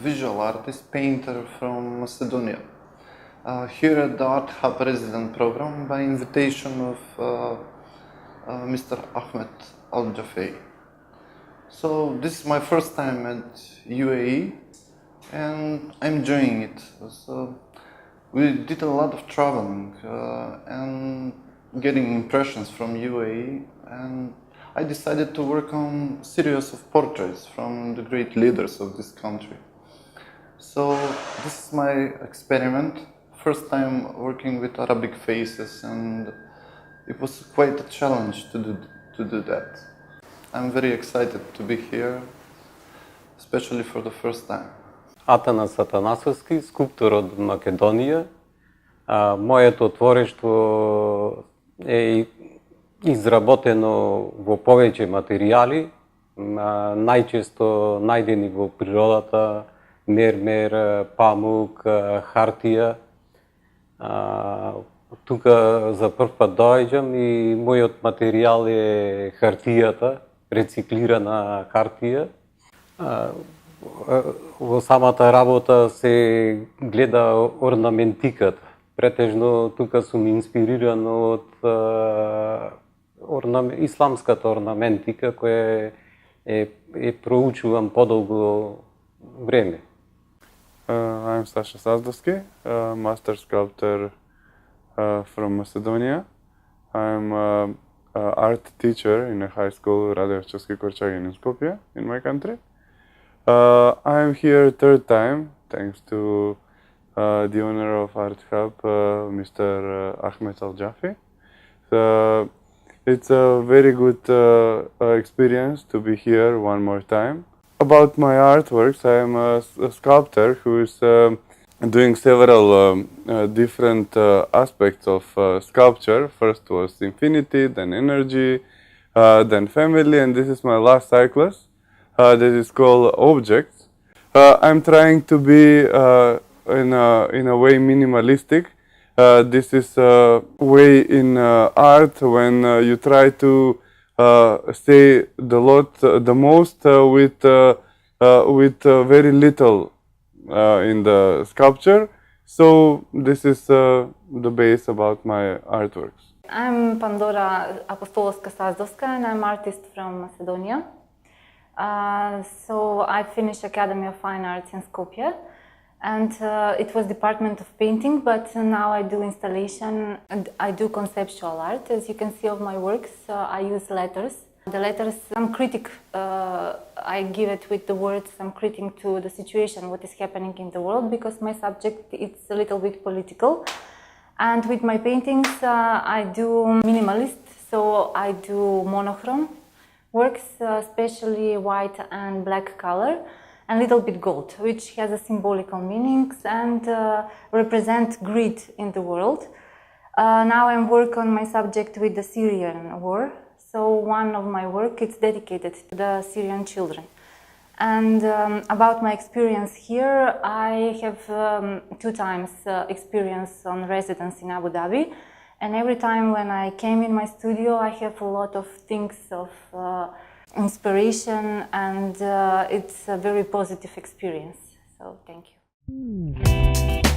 visual artist, painter from Macedonia. Here at the Art Hub resident program by invitation of Mr. Ahmed Al-Jafei. So this is my first time at UAE and I'm enjoying it. So we did a lot of traveling and getting impressions from UAE, and I decided to work on a series of portraits from the great leaders of this country. So this is my experiment, first time working with Arabic faces, and it was quite a challenge to do that. I'm very excited to be here, especially for the first time. Атанас Атанасовски, скулптор от Македония. Моето творештво е изработено во повеќе материјали, најчесто најдени во природата, мермер, памук, хартија. Тука за прв пат доаѓам и мојот материјал е хартијата, рециклирана хартија. Во самата работа се гледа орнаментиката. Претежно тука сум инспириран од исламската орнаментика која проучувам подолго време. I'm Sasha Sazdowski, a master sculptor from Macedonia. I'm an art teacher in a high school, Residency in Skopje, in my country. I'm here third time, thanks to the owner of Art Hub, Mr. Ahmed Al-Jafei. It's a very good experience to be here one more time. About my artworks, I am a sculptor who is doing several different aspects of sculpture. First was infinity, then energy, then family, and this is my last cyclus that is called objects. I'm trying to be in a way minimalistic. This is a way in art when you try to say the most with very little in the sculpture. So this is the base about my artworks. I'm Pandora Apostolska-Sazdowska and I'm an artist from Macedonia. So I finished Academy of Fine Arts in Skopje, and it was Department of Painting, but now I do installation and I do conceptual art. As you can see of my works, I use letters. The letters, some critic, I give it with the words, some critic to the situation, what is happening in the world, because my subject is a little bit political. And with my paintings, I do minimalist, so I do monochrome works, especially white and black color, and little bit gold, which has a symbolical meanings and represent greed in the world. Now I'm working on my subject with the Syrian war. So one of my work is dedicated to the Syrian children. And about my experience here, I have 2 times experience on residency in Abu Dhabi. And every time when I came in my studio, I have a lot of things of inspiration, and it's a very positive experience. So thank you.